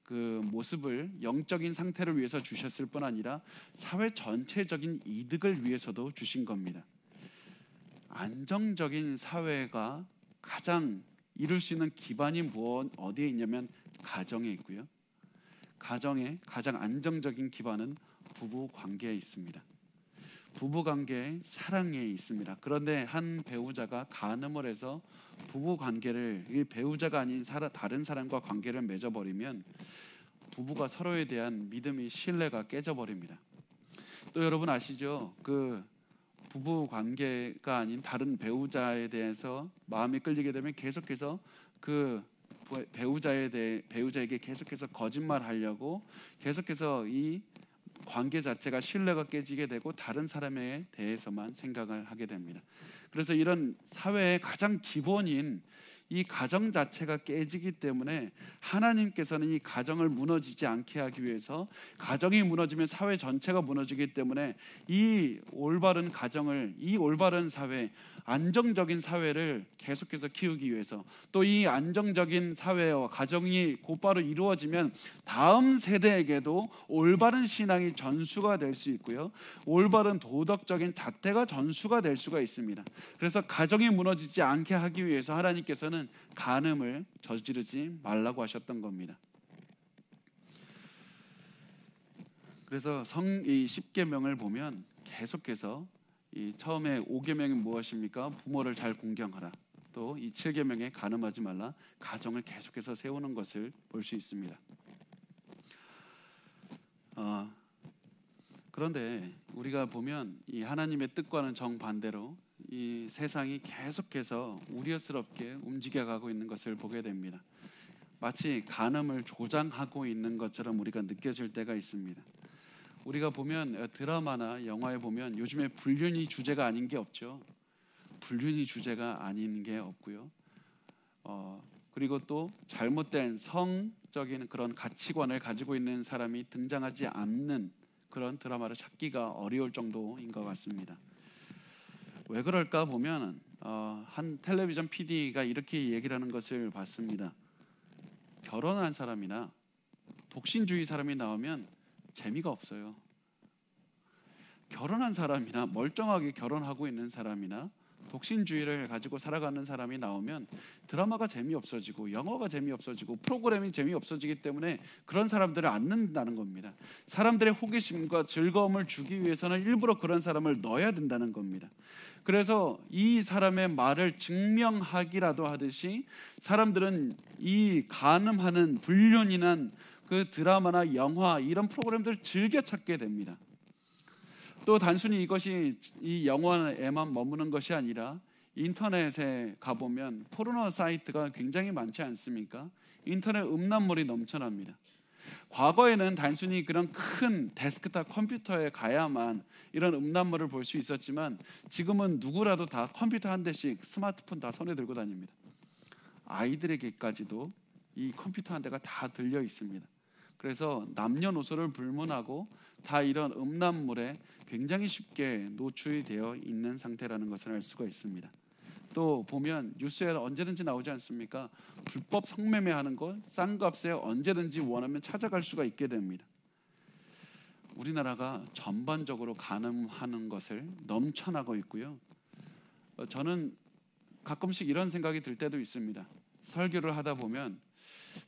그 모습을, 영적인 상태를 위해서 주셨을 뿐 아니라 사회 전체적인 이득을 위해서도 주신 겁니다. 안정적인 사회가 가장 이룰 수 있는 기반이 어디에 있냐면 가정에 있고요. 가정의 가장 안정적인 기반은 부부 관계에 있습니다. 부부 관계의 사랑에 있습니다. 그런데 한 배우자가 간음을 해서 부부 관계를, 이 배우자가 아닌 다른 사람과 관계를 맺어버리면 부부가 서로에 대한 믿음이, 신뢰가 깨져버립니다. 또 여러분 아시죠? 그 부부 관계가 아닌 다른 배우자에 대해서 마음이 끌리게 되면 계속해서 그 배우자에게 계속해서 거짓말하려고, 계속해서 이 관계 자체가 신뢰가 깨지게 되고 다른 사람에 대해서만 생각을 하게 됩니다. 그래서 이런 사회의 가장 기본인 이 가정 자체가 깨지기 때문에 하나님께서는 이 가정을 무너지지 않게 하기 위해서, 가정이 무너지면 사회 전체가 무너지기 때문에 이 올바른 가정을, 이 올바른 사회, 안정적인 사회를 계속해서 키우기 위해서, 또 이 안정적인 사회와 가정이 곧바로 이루어지면 다음 세대에게도 올바른 신앙이 전수가 될 수 있고요, 올바른 도덕적인 잣대가 전수가 될 수가 있습니다. 그래서 가정이 무너지지 않게 하기 위해서 하나님께서는 간음을 저지르지 말라고 하셨던 겁니다. 그래서 이 십계명을 보면 계속해서 이 처음에 5계명이 무엇입니까? 부모를 잘 공경하라. 또 이 7계명에 간음하지 말라. 가정을 계속해서 세우는 것을 볼 수 있습니다. 그런데 우리가 보면 이 하나님의 뜻과는 정반대로 이 세상이 계속해서 우려스럽게 움직여가고 있는 것을 보게 됩니다. 마치 간음을 조장하고 있는 것처럼 우리가 느껴질 때가 있습니다. 우리가 보면 드라마나 영화에 보면 요즘에 불륜이 주제가 아닌 게 없죠. 불륜이 주제가 아닌 게 없고요. 그리고 또 잘못된 성적인 그런 가치관을 가지고 있는 사람이 등장하지 않는 그런 드라마를 찾기가 어려울 정도인 것 같습니다. 왜 그럴까 보면 한 텔레비전 PD가 이렇게 얘기를 하는 것을 봤습니다. 결혼한 사람이나 독신주의 사람이 나오면 재미가 없어요. 결혼한 사람이나 멀쩡하게 결혼하고 있는 사람이나 독신주의를 가지고 살아가는 사람이 나오면 드라마가 재미없어지고 영화가 재미없어지고 프로그램이 재미없어지기 때문에 그런 사람들을 안 넣는다는 겁니다. 사람들의 호기심과 즐거움을 주기 위해서는 일부러 그런 사람을 넣어야 된다는 겁니다. 그래서 이 사람의 말을 증명하기라도 하듯이 사람들은 이 간음하는 불륜이난 그 드라마나 영화 이런 프로그램들을 즐겨 찾게 됩니다. 또 단순히 이것이 이 영화에만 머무는 것이 아니라 인터넷에 가보면 포르노 사이트가 굉장히 많지 않습니까? 인터넷 음란물이 넘쳐납니다. 과거에는 단순히 그런 큰 데스크탑 컴퓨터에 가야만 이런 음란물을 볼 수 있었지만 지금은 누구라도 다 컴퓨터 한 대씩 스마트폰 다 손에 들고 다닙니다. 아이들에게까지도 이 컴퓨터 한 대가 다 들려 있습니다. 그래서 남녀노소를 불문하고 다 이런 음란물에 굉장히 쉽게 노출이 되어 있는 상태라는 것을 알 수가 있습니다. 또 보면 뉴스에 언제든지 나오지 않습니까? 불법 성매매하는 것, 싼 값에 언제든지 원하면 찾아갈 수가 있게 됩니다. 우리나라가 전반적으로 간음하는 것을 넘쳐나고 있고요. 저는 가끔씩 이런 생각이 들 때도 있습니다. 설교를 하다 보면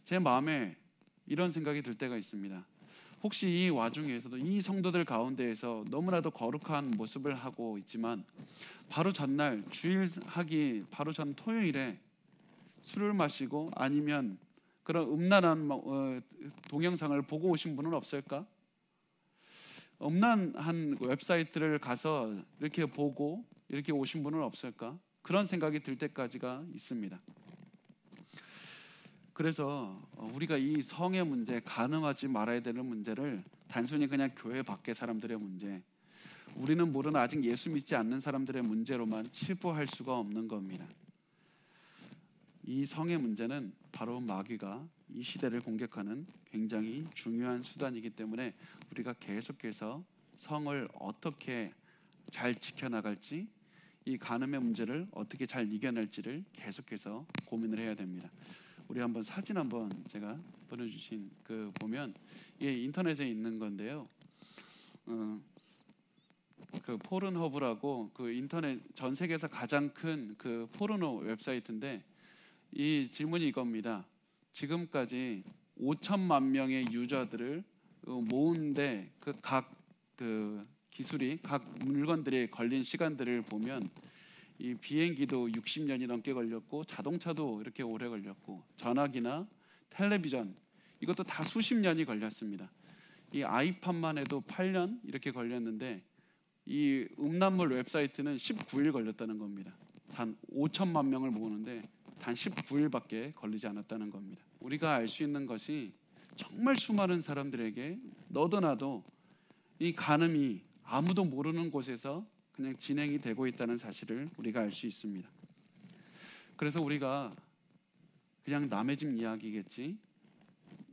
제 마음에 이런 생각이 들 때가 있습니다. 혹시 이 와중에서도 이 성도들 가운데에서 너무나도 거룩한 모습을 하고 있지만 바로 전날 주일하기 바로 전 토요일에 술을 마시고 아니면 그런 음란한 동영상을 보고 오신 분은 없을까? 음란한 웹사이트를 가서 이렇게 보고 이렇게 오신 분은 없을까? 그런 생각이 들 때까지가 있습니다. 그래서 우리가 이 성의 문제, 간음하지 말아야 되는 문제를 단순히 그냥 교회 밖의 사람들의 문제, 우리는 모르는 아직 예수 믿지 않는 사람들의 문제로만 치부할 수가 없는 겁니다. 이 성의 문제는 바로 마귀가 이 시대를 공격하는 굉장히 중요한 수단이기 때문에 우리가 계속해서 성을 어떻게 잘 지켜나갈지, 이 간음의 문제를 어떻게 잘 이겨낼지를 계속해서 고민을 해야 됩니다. 우리 한번 사진 한번 제가 보내주신 그 보면 이게 인터넷에 있는 건데요. 그 포른허브라고 그 인터넷 전 세계에서 가장 큰 그 포르노 웹사이트인데 이 질문이 이겁니다. 지금까지 5천만 명의 유저들을 모은데 그 각 그 기술이 각 물건들이 걸린 시간들을 보면 이 비행기도 60년이 넘게 걸렸고 자동차도 이렇게 오래 걸렸고 전화기나 텔레비전 이것도 다 수십 년이 걸렸습니다. 이 아이팟만 해도 8년 이렇게 걸렸는데 이 음란물 웹사이트는 19일 걸렸다는 겁니다. 단 5천만 명을 모으는데 단 19일밖에 걸리지 않았다는 겁니다. 우리가 알 수 있는 것이 정말 수많은 사람들에게 너도 나도 이 간음이 아무도 모르는 곳에서 그냥 진행이 되고 있다는 사실을 우리가 알 수 있습니다. 그래서 우리가 그냥 남의 집 이야기겠지,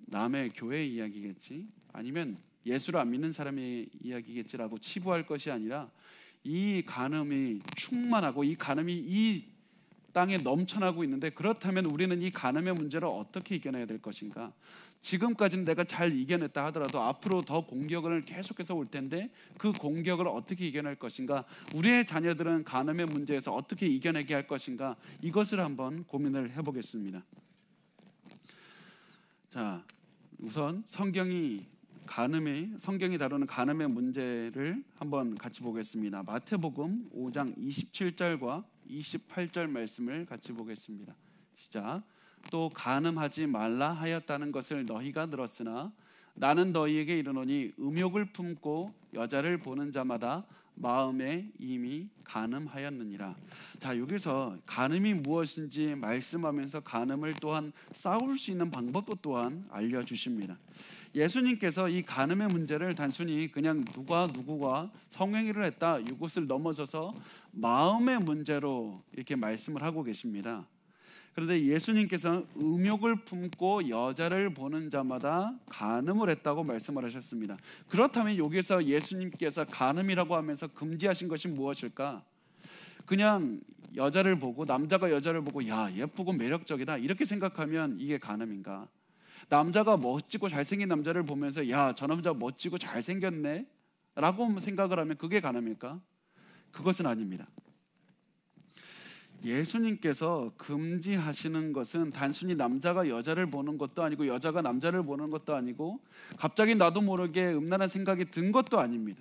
남의 교회 이야기겠지, 아니면 예수를 안 믿는 사람의 이야기겠지라고 치부할 것이 아니라 이 간음이 충만하고 이 간음이 이 땅에 넘쳐나고 있는데 그렇다면 우리는 이 간음의 문제를 어떻게 이겨내야 될 것인가? 지금까지는 내가 잘 이겨냈다 하더라도 앞으로 더 공격을 계속해서 올 텐데 그 공격을 어떻게 이겨낼 것인가? 우리의 자녀들은 간음의 문제에서 어떻게 이겨내게 할 것인가? 이것을 한번 고민을 해보겠습니다. 자, 우선 성경이 다루는 간음의 문제를 한번 같이 보겠습니다. 마태복음 5장 27절과 28절 말씀을 같이 보겠습니다. 시작. 또 간음하지 말라 하였다는 것을 너희가 들었으나 나는 너희에게 이르노니 음욕을 품고 여자를 보는 자마다 마음에 이미 간음하였느니라. 자, 여기서 간음이 무엇인지 말씀하면서 간음을 또한 싸울 수 있는 방법도 또한 알려주십니다. 예수님께서 이 간음의 문제를 단순히 그냥 누구가 성행위를 했다 이것을 넘어서서 마음의 문제로 이렇게 말씀을 하고 계십니다. 그런데 예수님께서는 음욕을 품고 여자를 보는 자마다 간음을 했다고 말씀을 하셨습니다. 그렇다면 여기서 예수님께서 간음이라고 하면서 금지하신 것이 무엇일까? 그냥 여자를 보고, 남자가 여자를 보고 야 예쁘고 매력적이다 이렇게 생각하면 이게 간음인가? 남자가 멋지고 잘생긴 남자를 보면서 야 저 남자 멋지고 잘생겼네 라고 생각을 하면 그게 간음일까? 그것은 아닙니다. 예수님께서 금지하시는 것은 단순히 남자가 여자를 보는 것도 아니고 여자가 남자를 보는 것도 아니고 갑자기 나도 모르게 음란한 생각이 든 것도 아닙니다.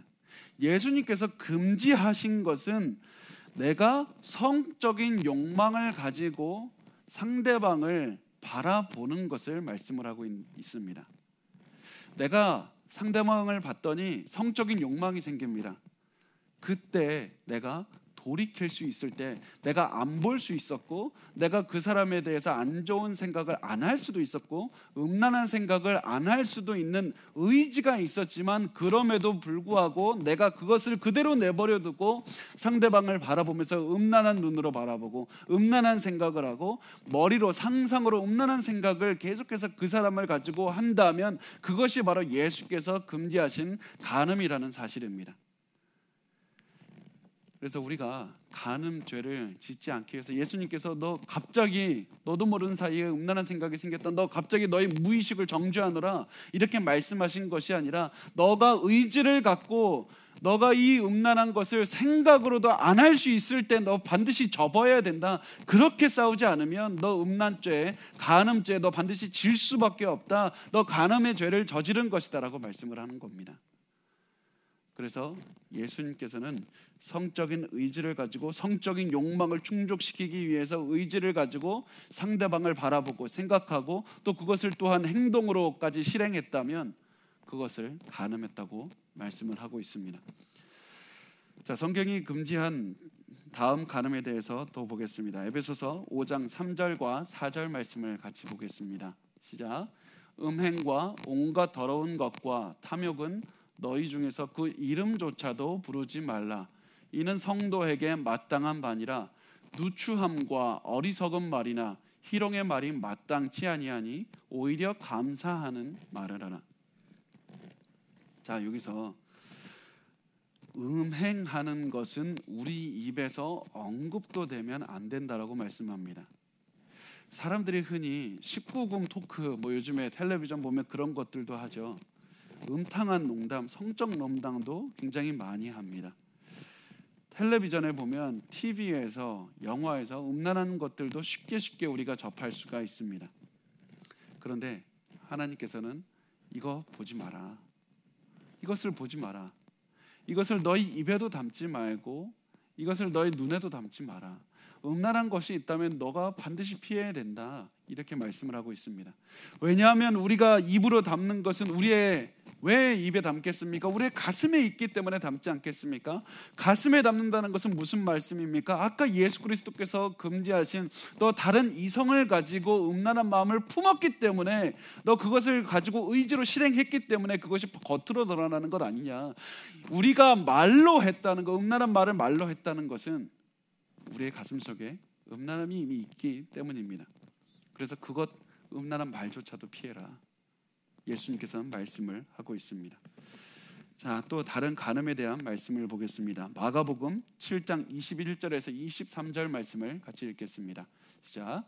예수님께서 금지하신 것은 내가 성적인 욕망을 가지고 상대방을 바라보는 것을 말씀을 하고 있습니다. 내가 상대방을 봤더니 성적인 욕망이 생깁니다. 그때 내가 돌이킬 수 있을 때 내가 안 볼 수 있었고, 내가 그 사람에 대해서 안 좋은 생각을 안 할 수도 있었고, 음란한 생각을 안 할 수도 있는 의지가 있었지만, 그럼에도 불구하고 내가 그것을 그대로 내버려 두고 상대방을 바라보면서 음란한 눈으로 바라보고 음란한 생각을 하고 머리로 상상으로 음란한 생각을 계속해서 그 사람을 가지고 한다면 그것이 바로 예수께서 금지하신 간음이라는 사실입니다. 그래서 우리가 간음죄를 짓지 않기 위해서 예수님께서 너도 모르는 사이에 음란한 생각이 생겼다, 너 갑자기 너의 무의식을 정죄하노라 이렇게 말씀하신 것이 아니라, 너가 의지를 갖고 너가 이 음란한 것을 생각으로도 안 할 수 있을 때 너 반드시 접어야 된다, 그렇게 싸우지 않으면 너 음란죄, 간음죄 너 반드시 질 수밖에 없다, 너 간음의 죄를 저지른 것이다 라고 말씀을 하는 겁니다. 그래서 예수님께서는 성적인 의지를 가지고 성적인 욕망을 충족시키기 위해서 의지를 가지고 상대방을 바라보고 생각하고 또 그것을 또한 행동으로까지 실행했다면 그것을 간음했다고 말씀을 하고 있습니다. 자, 성경이 금지한 다음 간음에 대해서 또 보겠습니다. 에베소서 5장 3절과 4절 말씀을 같이 보겠습니다. 시작. 음행과 온갖 더러운 것과 탐욕은 너희 중에서 그 이름조차도 부르지 말라. 이는 성도에게 마땅한 바니라. 누추함과 어리석은 말이나 희롱의 말이 마땅치 아니하니 오히려 감사하는 말을 하라. 자, 여기서 음행하는 것은 우리 입에서 언급도 되면 안 된다라고 말씀합니다. 사람들이 흔히 19금 토크, 요즘에 텔레비전 보면 그런 것들도 하죠. 음탕한 농담, 성적 농담도 굉장히 많이 합니다. 텔레비전에 보면, TV에서, 영화에서 음란한 것들도 쉽게 우리가 접할 수가 있습니다. 그런데 하나님께서는 이거 보지 마라, 이것을 보지 마라, 이것을 너희 입에도 담지 말고 이것을 너희 눈에도 담지 마라, 음란한 것이 있다면 너가 반드시 피해야 된다, 이렇게 말씀을 하고 있습니다. 왜냐하면 우리가 입으로 담는 것은 왜 입에 담겠습니까? 우리의 가슴에 있기 때문에 담지 않겠습니까? 가슴에 담는다는 것은 무슨 말씀입니까? 아까 예수 그리스도께서 금지하신, 너 다른 이성을 가지고 음란한 마음을 품었기 때문에, 너 그것을 가지고 의지로 실행했기 때문에 그것이 겉으로 드러나는 것 아니냐. 우리가 말로 했다는 것, 음란한 말을 말로 했다는 것은 우리의 가슴 속에 음란함이 이미 있기 때문입니다. 그래서 그것 음란한 말조차도 피해라, 예수님께서는 말씀을 하고 있습니다. 자, 또 다른 간음에 대한 말씀을 보겠습니다. 마가복음 7장 21절에서 23절 말씀을 같이 읽겠습니다. 시작.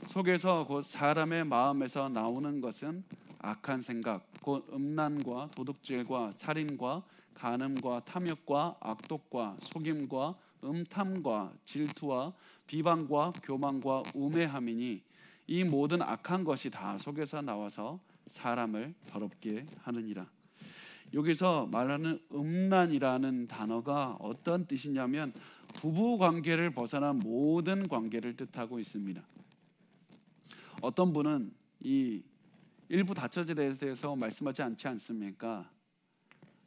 속에서 곧 사람의 마음에서 나오는 것은 악한 생각, 곧 음란과 도둑질과 살인과 간음과 탐욕과 악독과 속임과 음탐과 질투와 비방과 교만과 우매함이니 이 모든 악한 것이 다 속에서 나와서 사람을 더럽게 하느니라. 여기서 말하는 음란이라는 단어가 어떤 뜻이냐면 부부 관계를 벗어난 모든 관계를 뜻하고 있습니다. 어떤 분은 이 일부 다처제에 대해서 말씀하지 않지 않습니까?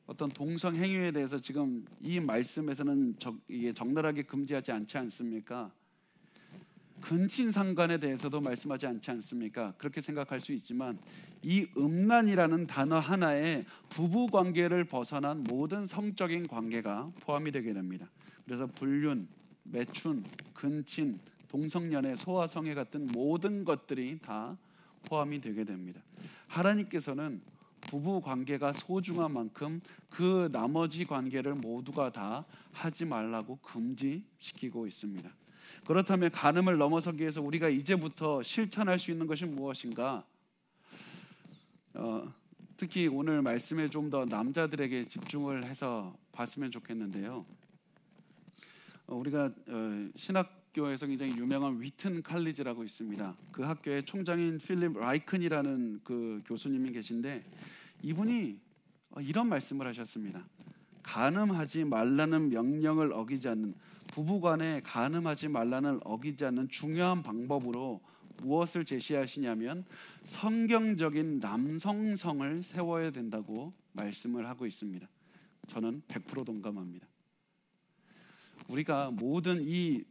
어떤 동성 행위에 대해서 지금 이 말씀에서는 이게 적나라하게 금지하지 않지 않습니까? 근친상간에 대해서도 말씀하지 않지 않습니까? 그렇게 생각할 수 있지만 이 음란이라는 단어 하나에 부부 관계를 벗어난 모든 성적인 관계가 포함이 되게 됩니다. 그래서 불륜, 매춘, 근친, 동성연애, 소아성애 같은 모든 것들이 다 포함이 되게 됩니다. 하나님께서는 부부 관계가 소중한 만큼 그 나머지 관계를 모두가 다 하지 말라고 금지시키고 있습니다. 그렇다면 간음을 넘어서기 위해서 우리가 이제부터 실천할 수 있는 것이 무엇인가? 특히 오늘 말씀에 좀 더 남자들에게 집중을 해서 봤으면 좋겠는데요. 우리가 신학교에서 굉장히 유명한 위튼 칼리지라고 있습니다. 그 학교의 총장인 필립 라이큰이라는 그 교수님이 계신데 이분이 이런 말씀을 하셨습니다. 간음하지 말라는 명령을 어기지 않는, 부부간에 간음하지 말라는 어기지 않는 중요한 방법으로 무엇을 제시하시냐면 성경적인 남성성을 세워야 된다고 말씀을 하고 있습니다. 저는 100% 동감합니다. 우리가 모든 이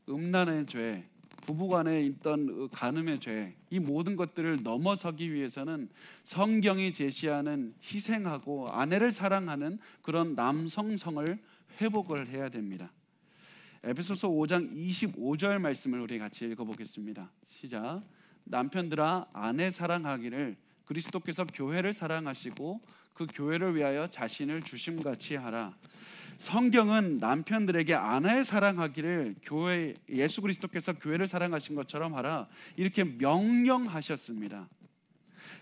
음란의 죄, 부부간에 있던 간음의 죄, 이 모든 것들을 넘어서기 위해서는 성경이 제시하는 희생하고 아내를 사랑하는 그런 남성성을 회복을 해야 됩니다. 에베소서 5장 25절 말씀을 우리 같이 읽어보겠습니다. 시작. 남편들아 아내 사랑하기를 그리스도께서 교회를 사랑하시고 그 교회를 위하여 자신을 주심같이 하라. 성경은 남편들에게 아내 사랑하기를 예수 그리스도께서 교회를 사랑하신 것처럼 하라 이렇게 명령하셨습니다.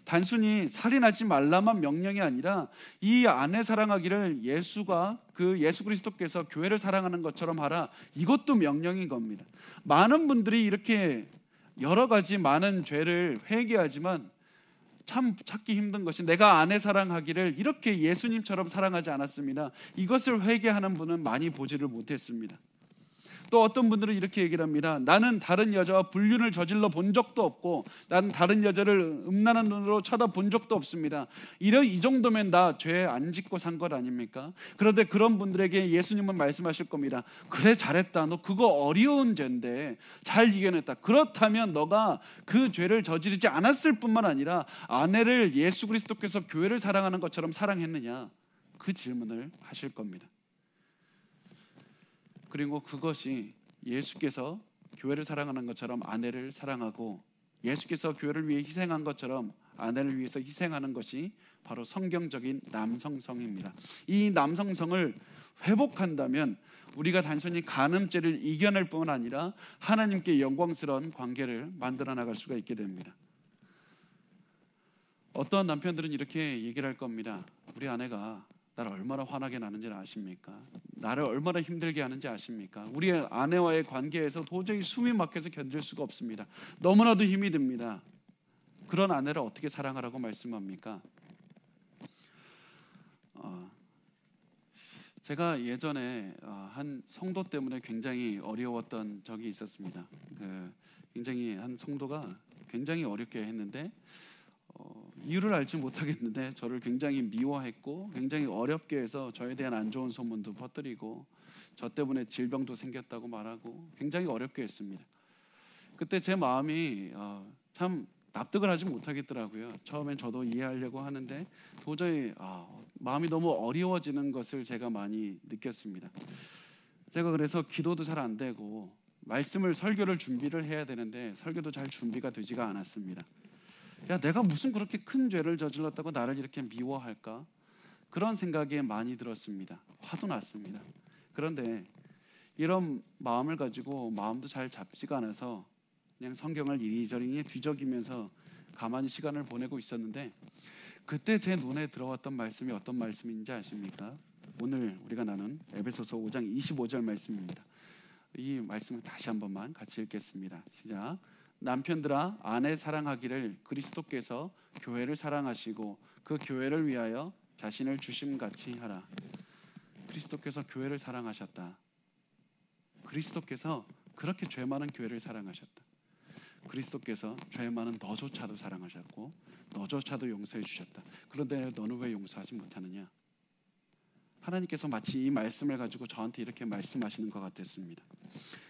단순히 살인하지 말라만 명령이 아니라 이 아내 사랑하기를 예수 그리스도께서 교회를 사랑하는 것처럼 하라, 이것도 명령인 겁니다. 많은 분들이 이렇게 여러 가지 많은 죄를 회개하지만 참 찾기 힘든 것이 내가 아내 사랑하기를 이렇게 예수님처럼 사랑하지 않았습니다. 이것을 회개하는 분은 많이 보지를 못했습니다. 또 어떤 분들은 이렇게 얘기를 합니다. 나는 다른 여자와 불륜을 저질러 본 적도 없고 나는 다른 여자를 음란한 눈으로 쳐다본 적도 없습니다. 이 정도면 나 죄 안 짓고 산 것 아닙니까? 그런데 그런 분들에게 예수님은 말씀하실 겁니다. 그래 잘했다. 너 그거 어려운 죄인데 잘 이겨냈다. 그렇다면 너가 그 죄를 저지르지 않았을 뿐만 아니라 아내를 예수 그리스도께서 교회를 사랑하는 것처럼 사랑했느냐? 그 질문을 하실 겁니다. 그리고 그것이 예수께서 교회를 사랑하는 것처럼 아내를 사랑하고 예수께서 교회를 위해 희생한 것처럼 아내를 위해서 희생하는 것이 바로 성경적인 남성성입니다. 이 남성성을 회복한다면 우리가 단순히 간음죄를 이겨낼 뿐 아니라 하나님께 영광스러운 관계를 만들어 나갈 수가 있게 됩니다. 어떤 남편들은 이렇게 얘기를 할 겁니다. 우리 아내가 나를 얼마나 화나게 나는지 아십니까? 나를 얼마나 힘들게 하는지 아십니까? 우리 아내와의 관계에서 도저히 숨이 막혀서 견딜 수가 없습니다. 너무나도 힘이 듭니다. 그런 아내를 어떻게 사랑하라고 말씀합니까? 제가 예전에 한 성도 때문에 굉장히 어려웠던 적이 있었습니다. 굉장히 한 성도가 굉장히 어렵게 했는데 이유를 알지 못하겠는데 저를 굉장히 미워했고 굉장히 어렵게 해서 저에 대한 안 좋은 소문도 퍼뜨리고 저 때문에 질병도 생겼다고 말하고 굉장히 어렵게 했습니다. 그때 제 마음이 참 납득을 하지 못하겠더라고요. 처음엔 저도 이해하려고 하는데 도저히 마음이 너무 어려워지는 것을 제가 많이 느꼈습니다. 제가 그래서 기도도 잘 안 되고 설교를 준비를 해야 되는데 설교도 잘 준비가 되지가 않았습니다. 야, 내가 무슨 그렇게 큰 죄를 저질렀다고 나를 이렇게 미워할까? 그런 생각이 많이 들었습니다. 화도 났습니다. 그런데 이런 마음을 가지고 마음도 잘 잡지가 않아서 그냥 성경을 이리저리 뒤적이면서 가만히 시간을 보내고 있었는데 그때 제 눈에 들어왔던 말씀이 어떤 말씀인지 아십니까? 오늘 우리가 나눈 에베소서 5장 25절 말씀입니다. 이 말씀을 다시 한 번만 같이 읽겠습니다. 시작. 남편들아 아내 사랑하기를 그리스도께서 교회를 사랑하시고 그 교회를 위하여 자신을 주심같이 하라. 그리스도께서 교회를 사랑하셨다. 그리스도께서 그렇게 죄 많은 교회를 사랑하셨다. 그리스도께서 죄 많은 너조차도 사랑하셨고 너조차도 용서해 주셨다. 그런데 너는 왜 용서하지 못하느냐? 하나님께서 마치 이 말씀을 가지고 저한테 이렇게 말씀하시는 것 같았습니다.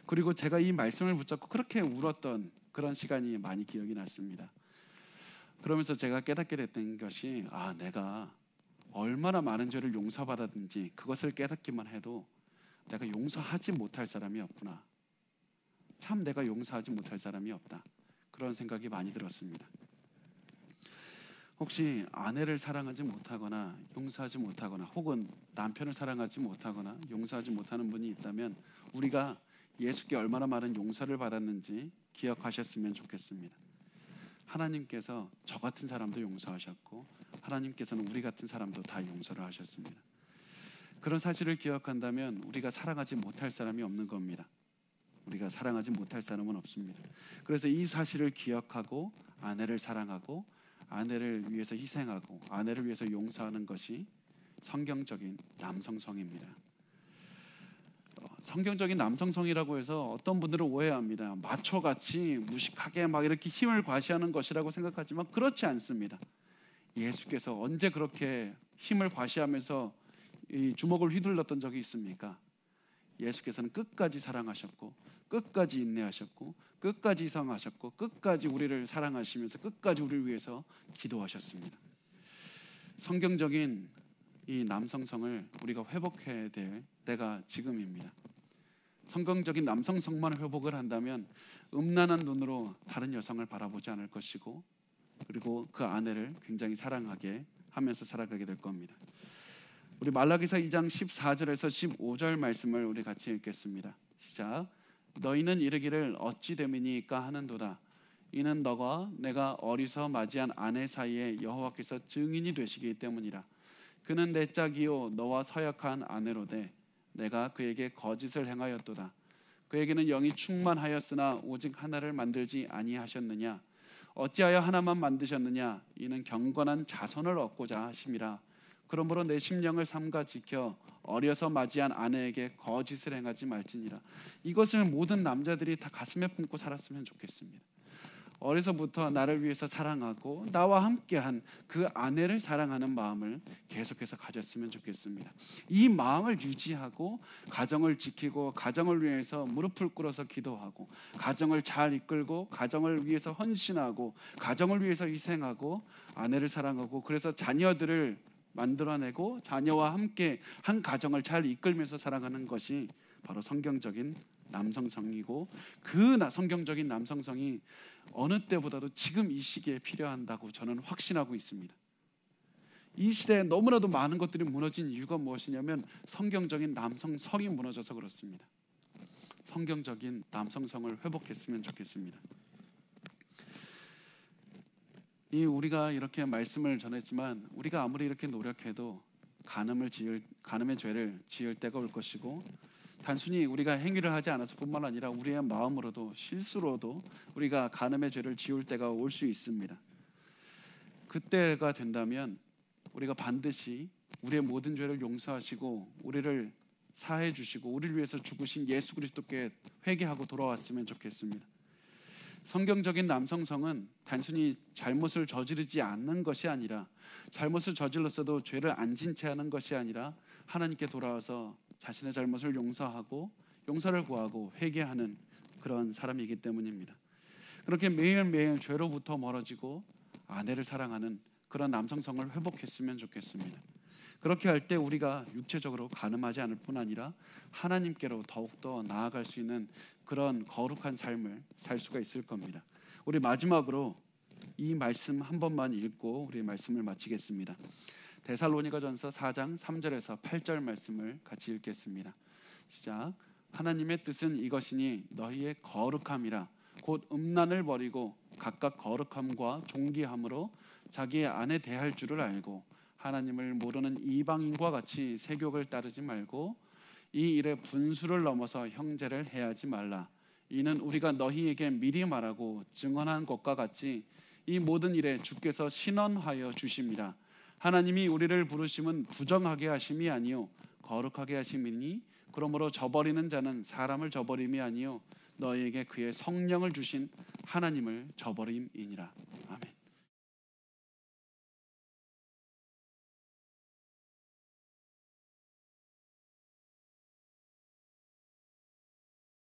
그리고 제가 이 말씀을 붙잡고 그렇게 울었던 그런 시간이 많이 기억이 났습니다. 그러면서 제가 깨닫게 됐던 것이 내가 얼마나 많은 죄를 용서받았는지 그것을 깨닫기만 해도 내가 용서하지 못할 사람이 없구나. 참 내가 용서하지 못할 사람이 없다. 그런 생각이 많이 들었습니다. 혹시 아내를 사랑하지 못하거나 용서하지 못하거나 혹은 남편을 사랑하지 못하거나 용서하지 못하는 분이 있다면 우리가 예수께 얼마나 많은 용서를 받았는지 기억하셨으면 좋겠습니다. 하나님께서 저 같은 사람도 용서하셨고 하나님께서는 우리 같은 사람도 다 용서를 하셨습니다. 그런 사실을 기억한다면 우리가 사랑하지 못할 사람이 없는 겁니다. 우리가 사랑하지 못할 사람은 없습니다. 그래서 이 사실을 기억하고 아내를 사랑하고 아내를 위해서 희생하고 아내를 위해서 용서하는 것이 성경적인 남성성입니다. 성경적인 남성성이라고 해서 어떤 분들은 오해합니다. 마초같이 무식하게 막 이렇게 힘을 과시하는 것이라고 생각하지만 그렇지 않습니다. 예수께서 언제 그렇게 힘을 과시하면서 이 주먹을 휘둘렀던 적이 있습니까? 예수께서는 끝까지 사랑하셨고 끝까지 인내하셨고 끝까지 희생하셨고 끝까지 우리를 사랑하시면서 끝까지 우리를 위해서 기도하셨습니다. 성경적인 이 남성성을 우리가 회복해야 될 때가 지금입니다. 성경적인 남성성만 회복을 한다면 음란한 눈으로 다른 여성을 바라보지 않을 것이고 그리고 그 아내를 굉장히 사랑하게 하면서 살아가게 될 겁니다. 우리 말라기서 2장 14절에서 15절 말씀을 우리 같이 읽겠습니다. 시작. 너희는 이르기를 어찌 됨이니까 하는도다. 이는 너가 내가 어리서 맞이한 아내 사이에 여호와께서 증인이 되시기 때문이라. 그는 내 짝이요 너와 서약한 아내로되 내가 그에게 거짓을 행하였도다. 그에게는 영이 충만하였으나 오직 하나를 만들지 아니하셨느냐. 어찌하여 하나만 만드셨느냐. 이는 경건한 자손을 얻고자 하심이라. 그러므로 내 심령을 삼가 지켜 어려서 맞이한 아내에게 거짓을 행하지 말지니라. 이것을 모든 남자들이 다 가슴에 품고 살았으면 좋겠습니다. 어려서부터 나를 위해서 사랑하고 나와 함께한 그 아내를 사랑하는 마음을 계속해서 가졌으면 좋겠습니다. 이 마음을 유지하고 가정을 지키고 가정을 위해서 무릎을 꿇어서 기도하고 가정을 잘 이끌고 가정을 위해서 헌신하고 가정을 위해서 희생하고 아내를 사랑하고 그래서 자녀들을 만들어내고 자녀와 함께 한 가정을 잘 이끌면서 살아가는 것이 바로 성경적인 남성성이고 그 성경적인 남성성이 어느 때보다도 지금 이 시기에 필요한다고 저는 확신하고 있습니다. 이 시대에 너무나도 많은 것들이 무너진 이유가 무엇이냐면 성경적인 남성성이 무너져서 그렇습니다. 성경적인 남성성을 회복했으면 좋겠습니다. 우리가 이렇게 말씀을 전했지만 우리가 아무리 이렇게 노력해도 간음의 죄를 지을 때가 올 것이고 단순히 우리가 행위를 하지 않아서 뿐만 아니라 우리의 마음으로도 실수로도 우리가 간음의 죄를 지을 때가 올 수 있습니다. 그때가 된다면 우리가 반드시 우리의 모든 죄를 용서하시고 우리를 사해 주시고 우리를 위해서 죽으신 예수 그리스도께 회개하고 돌아왔으면 좋겠습니다. 성경적인 남성성은 단순히 잘못을 저지르지 않는 것이 아니라 잘못을 저질렀어도 죄를 안 진 채 하는 것이 아니라 하나님께 돌아와서 자신의 잘못을 용서하고 용서를 구하고 회개하는 그런 사람이기 때문입니다. 그렇게 매일매일 죄로부터 멀어지고 아내를 사랑하는 그런 남성성을 회복했으면 좋겠습니다. 그렇게 할 때 우리가 육체적으로 간음하지 않을 뿐 아니라 하나님께로 더욱더 나아갈 수 있는 그런 거룩한 삶을 살 수가 있을 겁니다. 우리 마지막으로 이 말씀 한 번만 읽고 우리 말씀을 마치겠습니다. 데살로니가전서 4장 3절에서 8절 말씀을 같이 읽겠습니다. 시작. 하나님의 뜻은 이것이니 너희의 거룩함이라 곧 음란을 버리고 각각 거룩함과 존귀함으로 자기의 아내 대할 줄을 알고 하나님을 모르는 이방인과 같이 세욕을 따르지 말고 이 일에 분수를 넘어서 형제를 해하지 말라. 이는 우리가 너희에게 미리 말하고 증언한 것과 같이 이 모든 일에 주께서 신원하여 주심이라. 하나님이 우리를 부르심은 부정하게 하심이 아니요 거룩하게 하심이니 그러므로 저버리는 자는 사람을 저버림이 아니요 너희에게 그의 성령을 주신 하나님을 저버림이니라. 아멘.